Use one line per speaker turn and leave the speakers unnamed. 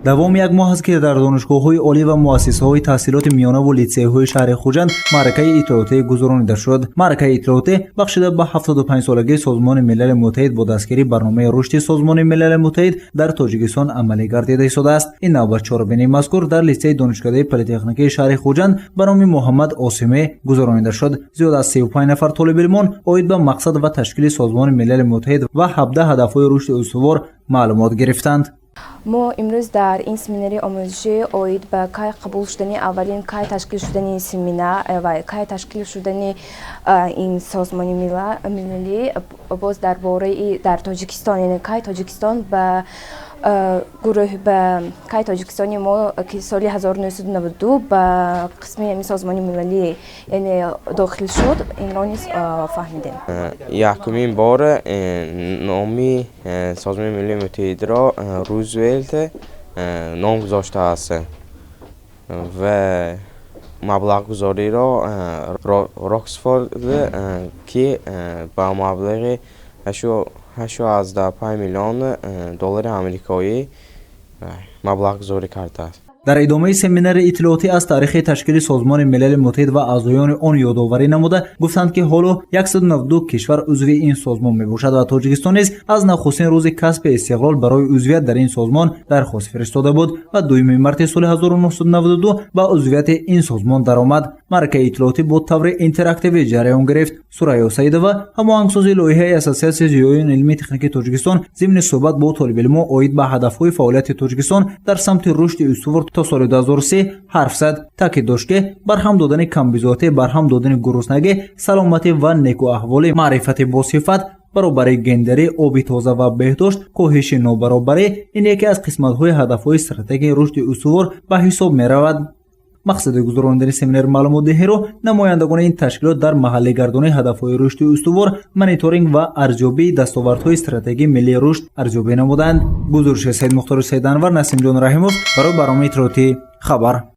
давоми як моҳ аст ки дар донишгоҳҳои олӣ ва муассисаҳои таҳсилоти миёнаву литсейҳои шаҳри Хуҷанд маъракаи иттилоотӣ гузаронида шуд. Маъракаи иттилоотӣ бахшида ба 75-солагии Созмони Милали Муттаҳид бо дастгирии барномаи рушди Созмони Милали Муттаҳид дар Тоҷикистон амалӣ гардида истодааст. Ин навбат чорабинии мазкур дар литсеи донишкадаи политехникаи шаҳри Хуҷанд ба номи Муҳаммад Осимӣ гузаронида шуд. Зиёд аз 35 нафар толибилмон оид ба мақсад ва ташкили Созмони Милали Муттаҳид ва 17 ҳадафҳои рушди устувор маълумот гирифтанд.
мо имрӯз дар ин семинари омӯзишӣ оид ба кай қабул шудани аввалин кай ташкил шудани семинар ва кай ташкил шудани ин созмони милалӣ боз дар бораи дар Тоҷикистон, яъне кай Тоҷикистон ба гурӯҳ ба кай Тоҷикистони мо ки соли 1992 ба қисми созмони милалӣ яъне дохил шуд, инро низ фаҳмидем.
Якумин бор номи Созмони Миллии Муттаҳидро Рузвельт ном гузоштааст ва маблағгузориро Роксфорд ки ба маблағи 8.5 миллион доллари амрикоӣ маблағгузорӣ кардааст.
дар идомаи семинари иттилоотӣ аз таърихи ташкили Созмони Милали Муттаҳид ва аъзоёни он ёдоварӣ намуда гуфтанд ки ҳоло 192 кишвар узви ин созмон мебошад ва Тоҷикистон низ аз нахустин рӯзи касби истиқлол барои узвият дар ин созмон дархост фиристода буд ва 2 марти соли 1992 ба узвияти ин созмон даромад. Маъракаи иттилоотӣ бо таври интерактивӣ ҷараён гирифт. Сурайё Саидова, ҳамоҳангсози лоиҳаи Ассотсиатсияи ҷоёни илмии техникии Тоҷикистон, зимни суҳбат бо толибилмон оид ба ҳадафҳои фаъолияти Тоҷикистон дар самти рушди устувор то соли 2030 ҳарф зад. Таъкид дошт ки барҳам додани камбизоатӣ, барҳам додани гуруснагӣ, саломатӣ ва некуаҳволӣ, маърифати босифат, баробарии гендерӣ, оби тоза ва беҳдошт, коҳиши нобаробарӣ ин яке аз қисматҳои ҳадафҳои стратегияи рушди устувор ба ҳисоб меравад. мақсади гузарондани семинари маълумотдиҳиро намояндагони ин ташкилот дар маҳаллигардонии ҳадафҳои рушди устувор, мониторинг ва арзёбии дастовардҳои стратегияи миллии рушд арзёбӣ намуданд. гузориши Саид Мухтори Саиданвар, Насимҷон Раҳимов барои барномаи иттилоотӣ Хабар.